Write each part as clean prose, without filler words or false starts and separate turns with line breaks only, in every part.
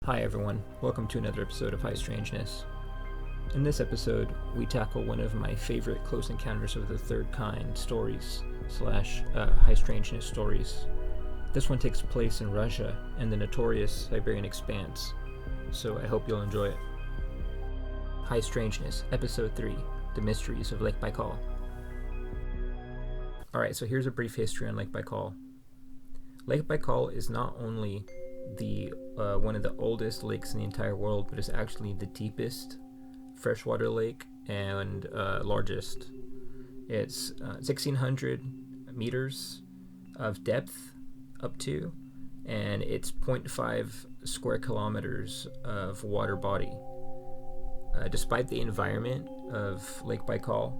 Hi everyone, welcome to another episode of High Strangeness. In this episode, we tackle one of my favorite close encounters of the third kind stories / high strangeness stories. This one takes place in Russia and the notorious Siberian Expanse, so I hope you'll enjoy it. High Strangeness, Episode 3, The Mysteries of Lake Baikal. Alright, so here's a brief history on Lake Baikal. Lake Baikal is not only the one of the oldest lakes in the entire world, but it's actually the deepest freshwater lake and largest. It's 1,600 meters of depth up to, and it's 0.5 square kilometers of water body. Despite the environment of Lake Baikal,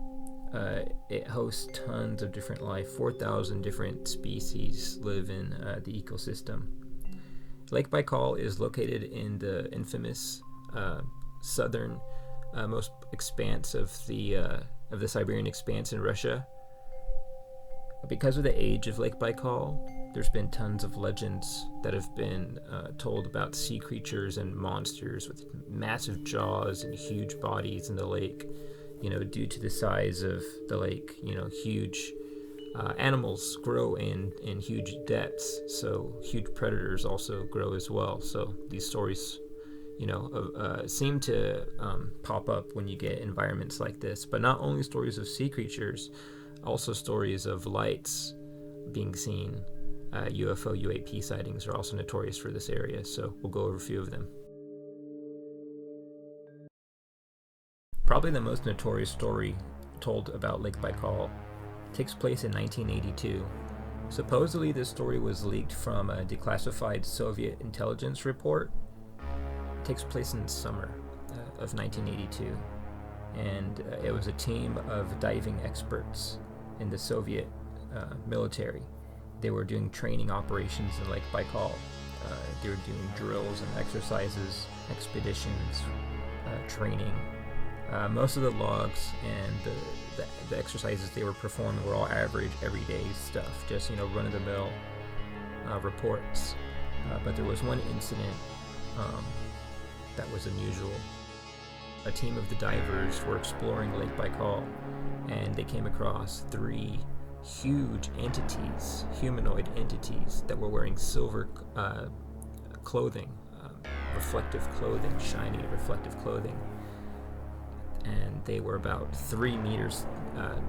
it hosts tons of different life. 4,000 different species live in the ecosystem. Lake Baikal is located in the infamous southern most expanse of the Siberian Expanse in Russia. Because of the age of Lake Baikal, there's been tons of legends that have been told about sea creatures and monsters with massive jaws and huge bodies in the lake. Due to the size of the lake, huge animals grow in huge depths, so huge predators also grow as well. So these stories, seem to pop up when you get environments like this. But not only stories of sea creatures, also stories of lights being seen. UFO, UAP sightings are also notorious for this area, so we'll go over a few of them. Probably the most notorious story told about Lake Baikal takes place in 1982. Supposedly, this story was leaked from a declassified Soviet intelligence report. It takes place in the summer of 1982, and it was a team of diving experts in the Soviet military. They were doing training operations in Lake Baikal. They were doing drills and exercises, expeditions, training. Most of the logs and the exercises they were performing were all average, everyday stuff, just run-of-the-mill reports. But there was one incident that was unusual. A team of the divers were exploring Lake Baikal, and they came across 3 huge entities, humanoid entities, that were wearing silver clothing, reflective clothing, shiny reflective clothing. And they were about 3 meters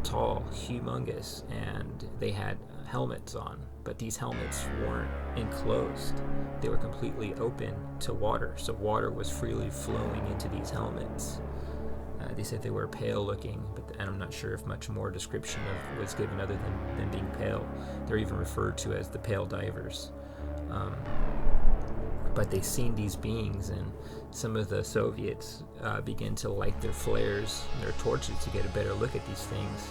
tall, humongous, and they had helmets on, but these helmets weren't enclosed. They were completely open to water, so water was freely flowing into these helmets. They said they were pale looking, and I'm not sure if much more description was given other than being pale. They're even referred to as the pale divers. But they seen these beings, and some of the Soviets begin to light their flares and their torches to get a better look at these things.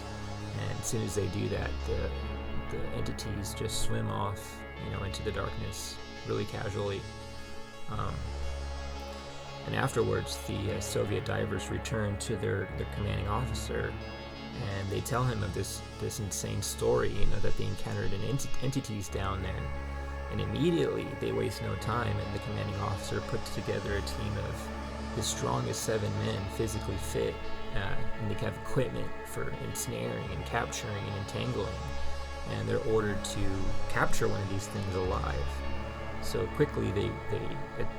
And as soon as they do that, the entities just swim off, into the darkness really casually. And afterwards, the Soviet divers return to their commanding officer, and they tell him of this insane story, that they encountered entities down there. And immediately, they waste no time, and the commanding officer puts together a team of the strongest 7 men, physically fit, and they have equipment for ensnaring and capturing and entangling. And they're ordered to capture one of these things alive. So quickly, the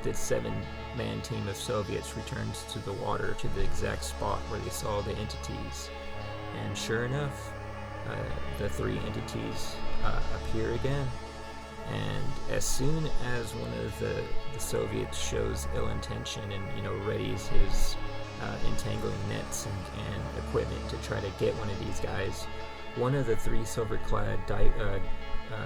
7-man team of Soviets returns to the water, to the exact spot where they saw the entities. And sure enough, the 3 entities appear again. And as soon as one of the Soviets shows ill intention and readies his entangling nets and equipment to try to get one of these guys, one of the 3 silver-clad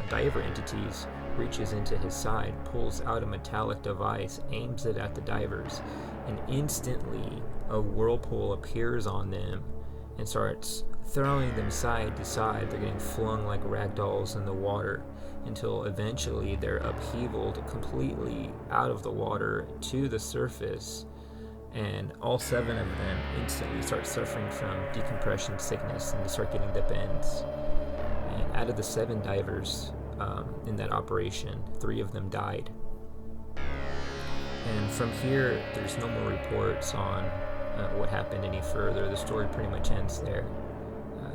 diver entities reaches into his side, pulls out a metallic device, aims it at the divers, and instantly a whirlpool appears on them and starts throwing them side to side. They're getting flung like rag dolls in the water, until eventually they're upheavaled completely out of the water to the surface, and all 7 of them instantly start suffering from decompression sickness, and they start getting the bends. And out of the 7 divers in that operation, 3 of them died. And from here, there's no more reports on what happened any further. The story pretty much ends there.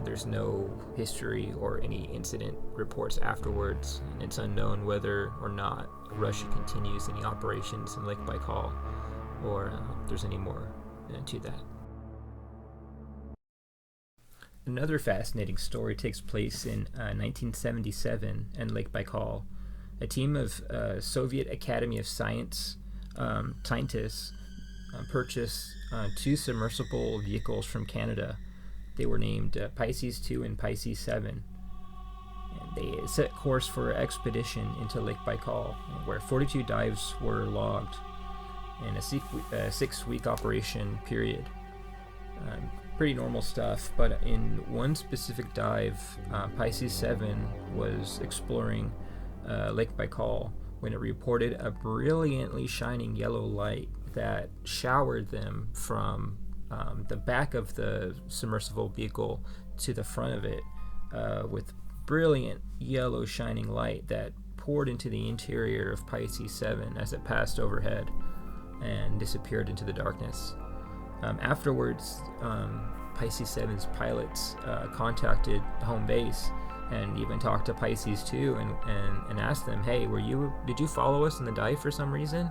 There's no history or any incident reports afterwards, and it's unknown whether or not Russia continues any operations in Lake Baikal, or there's any more to that. Another fascinating story takes place in 1977 in Lake Baikal. A team of Soviet Academy of Scientists purchased two submersible vehicles from Canada. They were named Pisces 2 and Pisces 7. And they set course for an expedition into Lake Baikal, where 42 dives were logged in a 6-week operation period. Pretty normal stuff, but in one specific dive, Pisces 7 was exploring Lake Baikal when it reported a brilliantly shining yellow light that showered them from the back of the submersible vehicle to the front of it with brilliant yellow shining light that poured into the interior of Pisces 7 as it passed overhead and disappeared into the darkness. Afterwards, Pisces 7's pilots contacted home base and even talked to Pisces 2 and asked them, hey, did you follow us in the dive for some reason?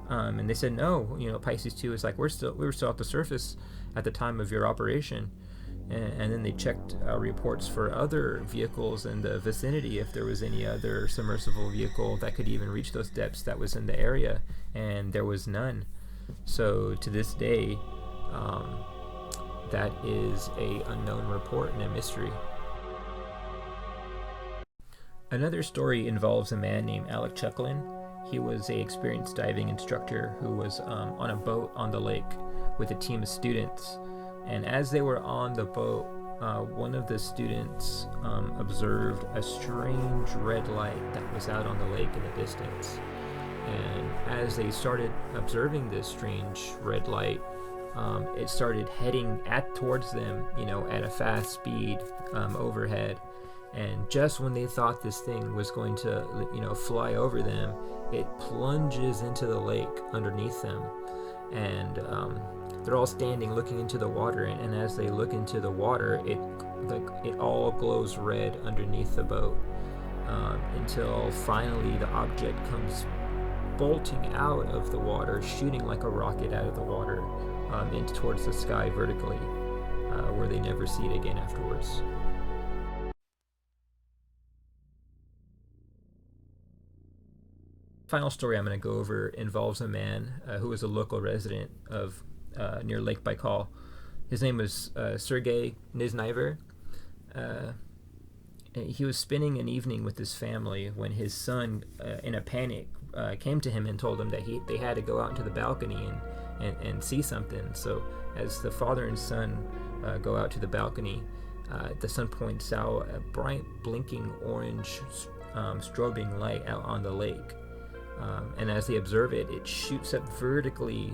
And they said no. Pisces 2 is like, we were still at the surface at the time of your operation. And then they checked reports for other vehicles in the vicinity, if there was any other submersible vehicle that could even reach those depths that was in the area, and there was none. So to this day, that is a unknown report and a mystery. Another story involves a man named Alec Chucklin. He was an experienced diving instructor who was on a boat on the lake with a team of students. And as they were on the boat, one of the students observed a strange red light that was out on the lake in the distance. And as they started observing this strange red light, it started heading towards them, at a fast speed overhead. And just when they thought this thing was going to, fly over them, it plunges into the lake underneath them. And they're all standing looking into the water, and as they look into the water, it all glows red underneath the boat, until finally the object comes bolting out of the water, shooting like a rocket out of the water, into towards the sky vertically, where they never see it again afterwards. Final story I'm going to go over involves a man who was a local resident of near Lake Baikal. His name was Sergei Niznaiver. He was spending an evening with his family when his son, in a panic, came to him and told him that they had to go out into the balcony and see something. So as the father and son go out to the balcony, the son points out a bright blinking orange strobing light out on the lake. And as they observe it, it shoots up vertically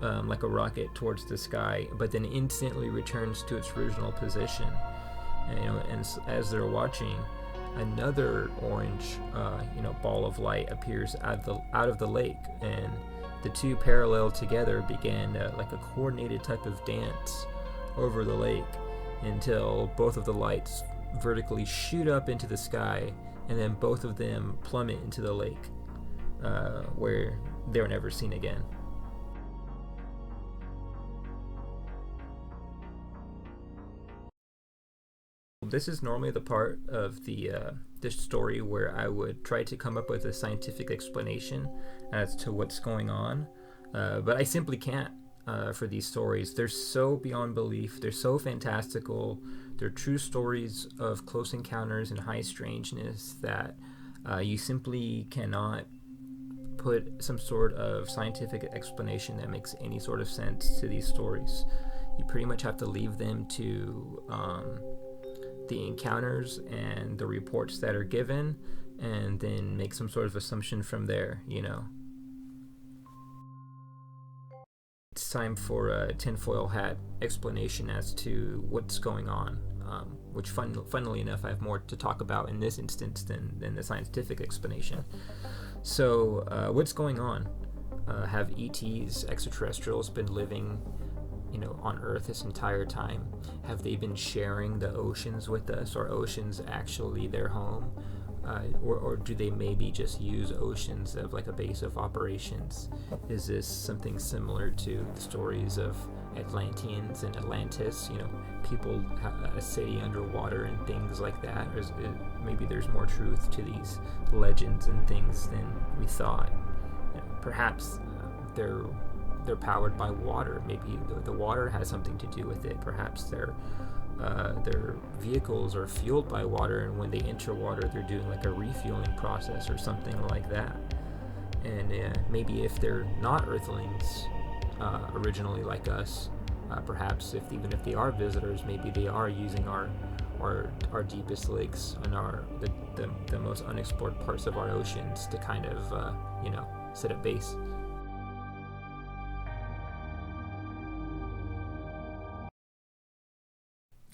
like a rocket towards the sky, but then instantly returns to its original position. And as they're watching, another orange, ball of light appears out of the lake, and the two parallel together began like a coordinated type of dance over the lake until both of the lights vertically shoot up into the sky, and then both of them plummet into the lake, where they were never seen again. This is normally the part of this story where I would try to come up with a scientific explanation as to what's going on, but I simply can't for these stories. They're so beyond belief. They're so fantastical. They're true stories of close encounters and high strangeness that you simply cannot put some sort of scientific explanation that makes any sort of sense to these stories. You pretty much have to leave them to the encounters and the reports that are given, and then make some sort of assumption from there. It's time for a tinfoil hat explanation as to what's going on, which funnily enough I have more to talk about in this instance than the scientific explanation. So what's going on? Have ETs, extraterrestrials, been living, on Earth this entire time? Have they been sharing the oceans with us? Are oceans actually their home? Or do they maybe just use oceans as like a base of operations? Is this something similar to the stories of Atlanteans and Atlantis? People have a city underwater and things like that. Or maybe there's more truth to these legends and things than we thought. Perhaps they're powered by water. Maybe the water has something to do with it. Perhaps their vehicles are fueled by water, and when they enter water, they're doing like a refueling process or something like that. And maybe if they're not Earthlings originally like us, perhaps even if they are visitors, maybe they are using our deepest lakes and the most unexplored parts of our oceans to kind of set up base.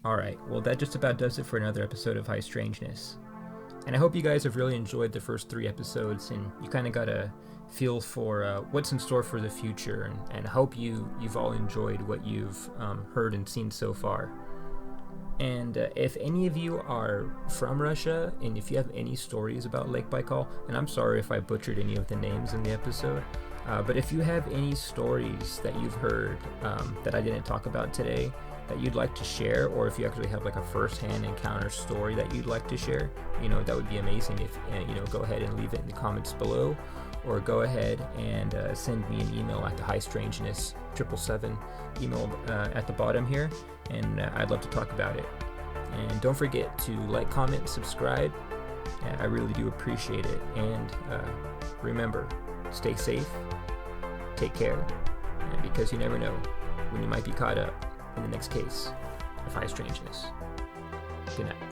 Alright, well that just about does it for another episode of High Strangeness. And I hope you guys have really enjoyed the first 3 episodes, and you kind of got a feel for what's in store for the future, and hope you've all enjoyed what you've heard and seen so far. And if any of you are from Russia, and if you have any stories about Lake Baikal, and I'm sorry if I butchered any of the names in the episode, but if you have any stories that you've heard that I didn't talk about today that you'd like to share, or if you actually have like a first-hand encounter story that you'd like to share, that would be amazing. If go ahead and leave it in the comments below, or go ahead and send me an email at the High Strangeness 777 email at the bottom here, and I'd love to talk about it. And don't forget to like, comment, subscribe. I really do appreciate it. And remember, stay safe, take care, because you never know when you might be caught up in the next case of High Strangeness. Good night.